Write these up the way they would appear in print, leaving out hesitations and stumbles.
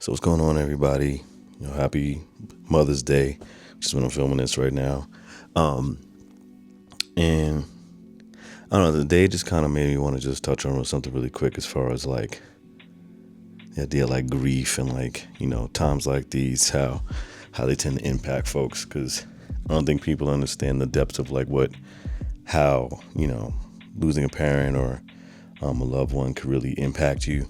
So what's going on, everybody? Happy Mother's Day, which is when I'm filming this right now. Um, and I don't know, the day just kind of made me want to just touch on something really quick as far as like the idea of like grief and like times like these, how they tend to impact folks. Because I don't think people understand the depths of like how losing a parent or a loved one could really impact you.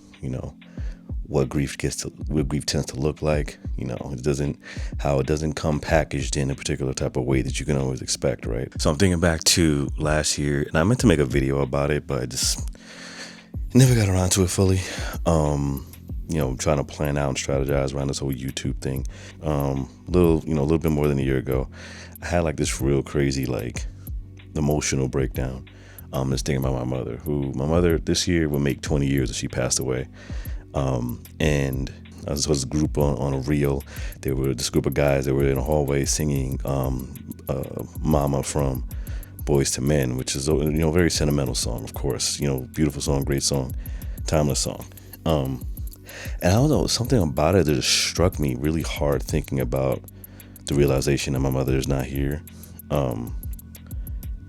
What grief tends to look like. It doesn't come packaged in a particular type of way that you can always expect, right? So I'm thinking back to last year, and I meant to make a video about it, but I just never got around to it fully. Trying to plan out and strategize around this whole YouTube thing. A little bit more than a year ago, I had like this real crazy like emotional breakdown. Just thinking about my mother this year will make 20 years that she passed away. And I was a group on a reel. There were this group of guys that were in a hallway singing Mama from Boys to Men, which is a very sentimental song, of course. Beautiful song, great song, timeless song. And I don't know, something about it that just struck me really hard, thinking about the realization that my mother is not here.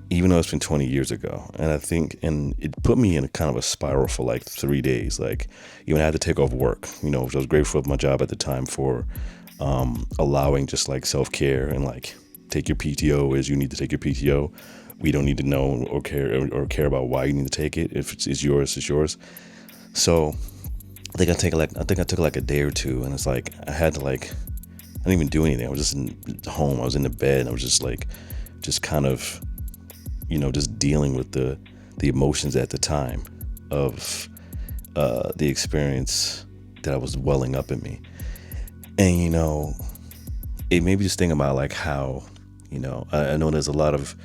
Even though it's been 20 years ago. And it put me in a kind of a spiral for like 3 days. Like, even I had to take off work, which I was grateful for my job at the time for allowing just like self-care and like take your PTO as you need to take your PTO. We don't need to know or care about why you need to take it. If it's yours, it's yours. So I think I took like a day or two, and it's like I didn't even do anything. I was just home. I was in the bed, and I was just kind of just dealing with the emotions at the time of the experience that was welling up in me. And, it made me just think about like how, I know there's a lot of,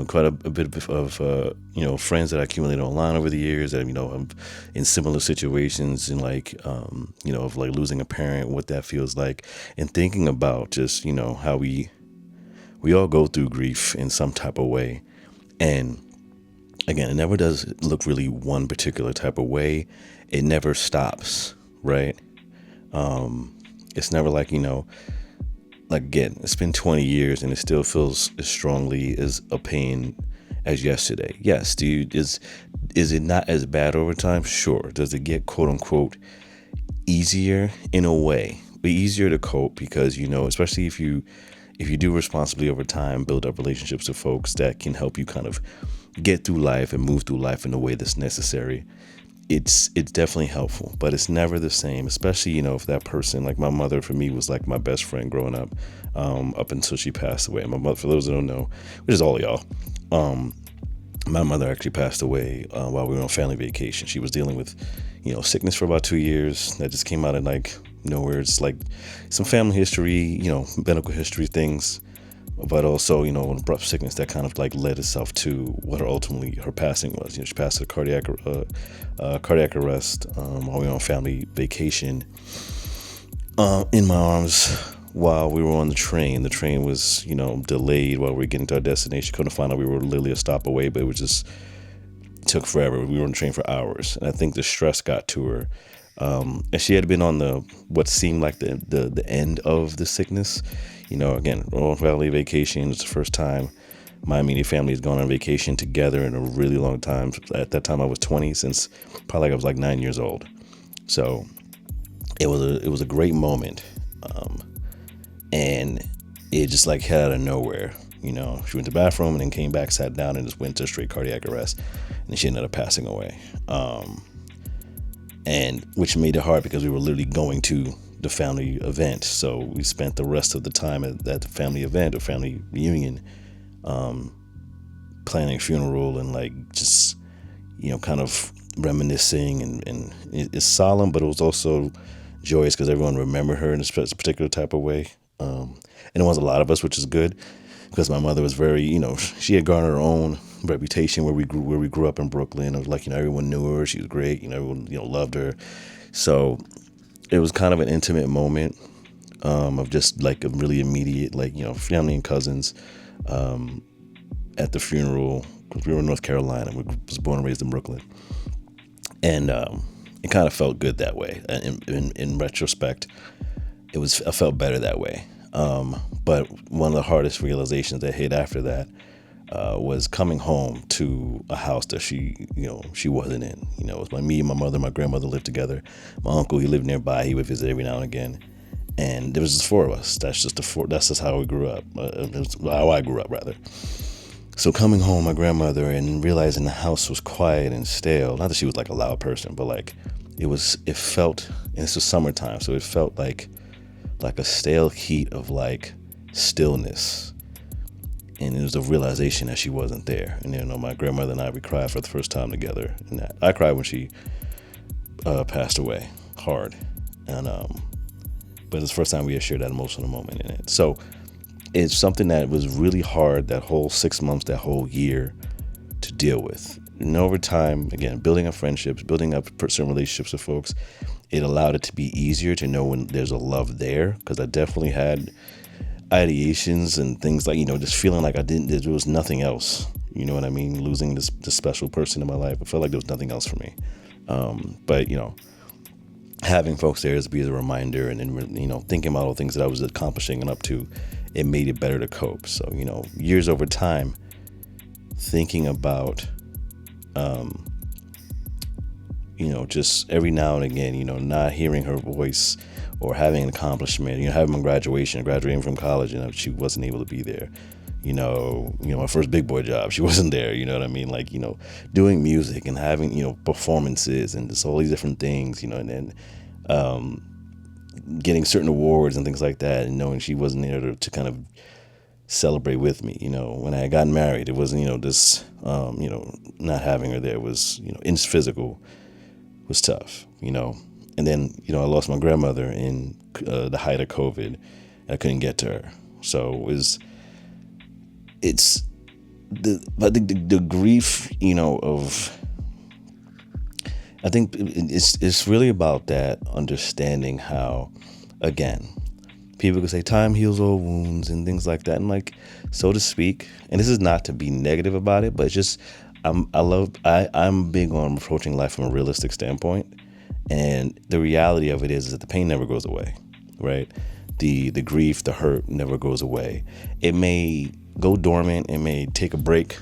quite a bit of friends that I accumulated online over the years that, I'm in similar situations and like, of like losing a parent, what that feels like, and thinking about just, how we all go through grief in some type of way. And again, it never does look really one particular type of way. It never stops, right? It's never like, again, it's been 20 years and it still feels as strongly as a pain as yesterday. Yes, dude, is it not as bad over time? Sure. Does it get quote unquote easier in a way? But easier to cope because, especially if you do responsibly over time, build up relationships with folks that can help you kind of get through life and move through life in a way that's necessary, it's definitely helpful. But it's never the same, especially, if that person, like my mother for me was like my best friend growing up until she passed away. My mother, for those that don't know, which is all y'all, my mother actually passed away while we were on family vacation. She was dealing with, sickness for about 2 years that just came out of like nowhere. It's like some family history, medical history things, but also, an abrupt sickness that kind of like led itself to what ultimately her passing was. She passed a cardiac arrest while we were on family vacation in my arms while we were on the train. The train was, delayed while we were getting to our destination. Couldn't find out we were literally a stop away, but it took forever. We were on the train for hours, and I think the stress got to her. And she had been on what seemed like the end of the sickness. Again, on family vacation. It's the first time my immediate family has gone on vacation together in a really long time. At that time, I was 20, since probably I was like 9 years old. So it was a great moment, and it just like hit out of nowhere. She went to the bathroom and then came back, sat down, and just went to straight cardiac arrest, and she ended up passing away. And which made it hard because we were literally going to the family event. So we spent the rest of the time at that family event or family reunion, planning a funeral and like just, kind of reminiscing and it's solemn, but it was also joyous because everyone remembered her in a particular type of way. And it was a lot of us, which is good because my mother was very, she had garnered her own reputation where we grew up in Brooklyn. Of like, everyone knew her. She was great. Everyone, loved her. So it was kind of an intimate moment of just like a really immediate, like, family and cousins at the funeral, because we were in North Carolina. We was born and raised in Brooklyn. And it kind of felt good that way. In retrospect, I felt better that way. But one of the hardest realizations I hit after that was coming home to a house that she wasn't in. It was me, my mother, my grandmother lived together. My uncle, he lived nearby. He would visit every now and again. And there was just four of us. That's just how we grew up. How I grew up, rather. So coming home, my grandmother, and realizing the house was quiet and stale. Not that she was like a loud person, but like it felt, and this was summertime, so it felt like a stale heat of like stillness. And it was a realization that she wasn't there. And my grandmother and we cried for the first time together. And I cried when she passed away, hard. And but it's the first time we had shared that emotional moment in it. So it's something that was really hard that whole 6 months, that whole year to deal with. And over time, again, building up friendships, building up certain relationships with folks, it allowed it to be easier to know when there's a love there. Because I definitely had ideations and things like, just feeling like there was nothing else. You know what I mean? Losing this special person in my life. I felt like there was nothing else for me. But having folks there as be as a reminder, and then, thinking about all the things that I was accomplishing and up to, it made it better to cope. So, years over time, thinking about, just every now and again, not hearing her voice or having an accomplishment, having my graduating from college, and she wasn't able to be there. My first big boy job, she wasn't there. You know what I mean? Like, doing music and having, performances and just all these different things, and then getting certain awards and things like that, and knowing she wasn't there to kind of celebrate with me. When I had gotten married, it wasn't, this, not having her there was, in physical was tough, And then, I lost my grandmother in the height of COVID, and I couldn't get to her. So I think the grief, I think it's really about that understanding how, again, people can say time heals all wounds and things like that, and like, so to speak. And this is not to be negative about it, but it's just I'm big on approaching life from a realistic standpoint, and the reality of it is that the pain never goes away, right? The grief, the hurt never goes away. It may go dormant, it may take a break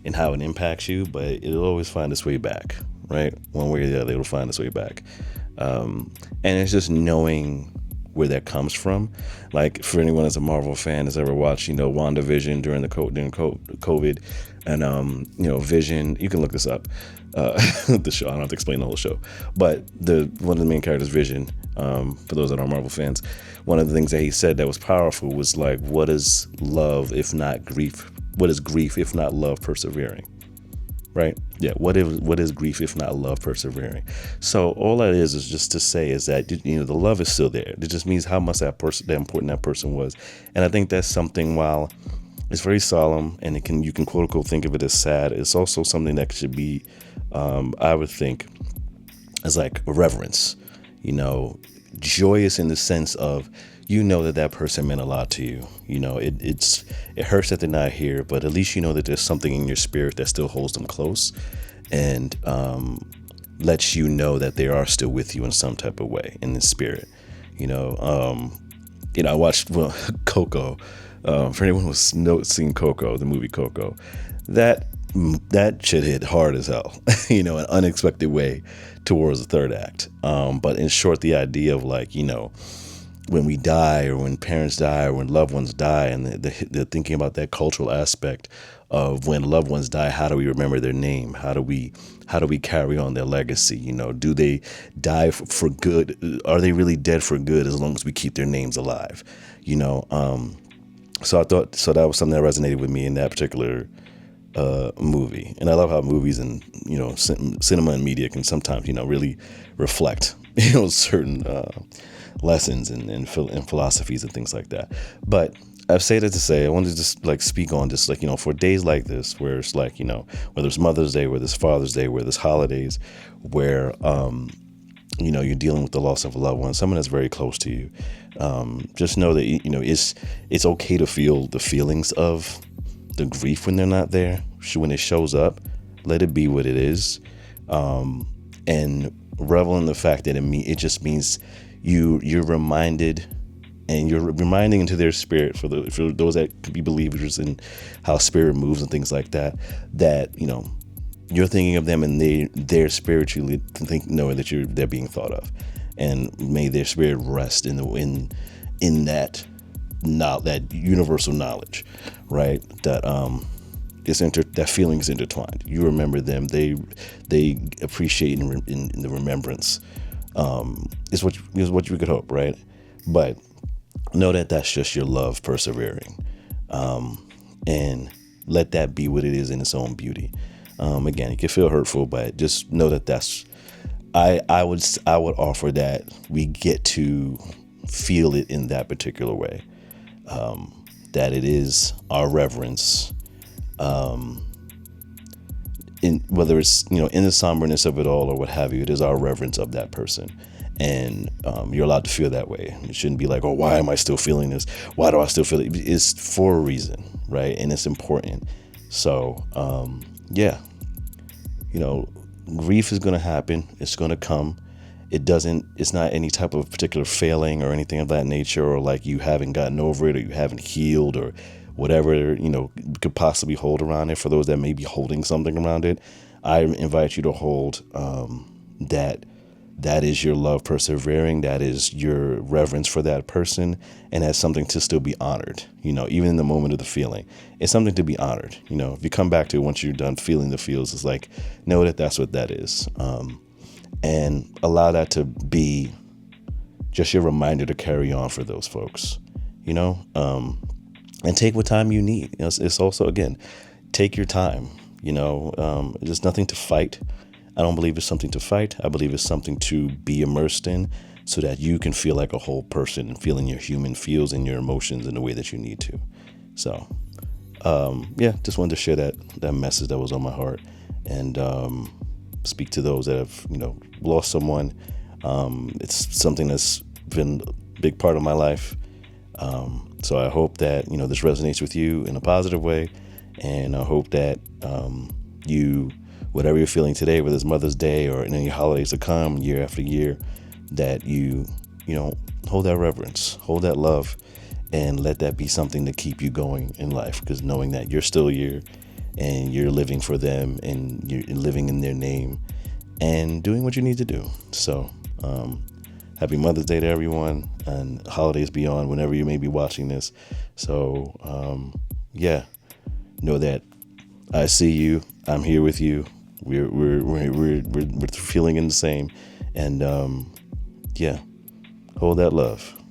in how it impacts you, but it'll always find its way back, right? One way or the other, it'll find its way back. And it's just knowing where that comes from. Like, for anyone that's a Marvel fan that's ever watched, WandaVision during COVID, and Vision, you can look this up, the show. I don't have to explain the whole show, but one of the main characters, Vision, for those that are Marvel fans, one of the things that he said that was powerful was like, what is love if not grief? What is grief if not love persevering? Right? Yeah. What is grief if not love persevering? So all that is just to say is that, the love is still there. It just means how much that important that person was. And I think that's something, while it's very solemn and you can quote unquote think of it as sad, it's also something that should be, I would think, as like a reverence, joyous in the sense of, that person meant a lot to you. It hurts that they're not here, but at least that there's something in your spirit that still holds them close, and lets you know that they are still with you in some type of way in the spirit. I watched Coco. For anyone who's seen Coco, the movie Coco, that shit hit hard as hell, an unexpected way towards the third act. But in short, the idea of like, when we die, or when parents die, or when loved ones die, and they're thinking about that cultural aspect of when loved ones die, how do we remember their name? How do we carry on their legacy? Do they die for good? Are they really dead for good as long as we keep their names alive? So I thought, that was something that resonated with me in that particular movie. And I love how movies and, cinema and media can sometimes, really reflect, certain lessons and philosophies and things like that. But I've said it to say, I wanted to just like speak on just like, for days like this, where it's like, whether it's Mother's Day, whether it's Father's Day, whether it's holidays, where, you're dealing with the loss of a loved one, someone that's very close to you. Just know that, it's okay to feel the feelings of the grief when they're not there. When it shows up, let it be what it is. And revel in the fact that it just means you're reminded, and you're reminding into their spirit, for those that could be believers in how spirit moves and things like that, that you're thinking of them, and they're spiritually knowing that they're being thought of, and may their spirit rest in that universal knowledge, right? That that feeling is intertwined. You remember them, they appreciate in the remembrance. Is what you could hope, right? But know that that's just your love persevering, and let that be what it is in its own beauty. Again, it can feel hurtful, but just know that that's. I would offer that we get to feel it in that particular way. That it is our reverence, in whether it's in the somberness of it all or what have you. It is our reverence of that person, and you're allowed to feel that way. It shouldn't be like, oh, why am I still feeling this? Why do I still feel it? It's for a reason, right? And it's important. So yeah, grief is going to happen. It's going to come. It's not any type of particular failing or anything of that nature, or like you haven't gotten over it, or you haven't healed, or whatever, could possibly hold around it. For those that may be holding something around it, I invite you to hold that is your love persevering, that is your reverence for that person, and that's something to still be honored. Even in the moment of the feeling, it's something to be honored. If you come back to it once you're done feeling the feels, it's like, know that that's what that is, and allow that to be just your reminder to carry on for those folks, and take what time you need. It's also, again, take your time. There's nothing to fight. I don't believe it's something to fight. I believe it's something to be immersed in, so that you can feel like a whole person and feeling your human feels and your emotions in the way that you need to. So, just wanted to share that message that was on my heart, and speak to those that have, lost someone. It's something that's been a big part of my life. So I hope that, this resonates with you in a positive way. And I hope that whatever you're feeling today, whether it's Mother's Day or any holidays to come year after year, that you hold that reverence, hold that love, and let that be something to keep you going in life. Because knowing that you're still here, and you're living for them, and you're living in their name, and doing what you need to do. So, happy Mother's Day to everyone, and holidays beyond, whenever you may be watching this. So, know that I see you. I'm here with you. We're feeling in the same, and hold that love.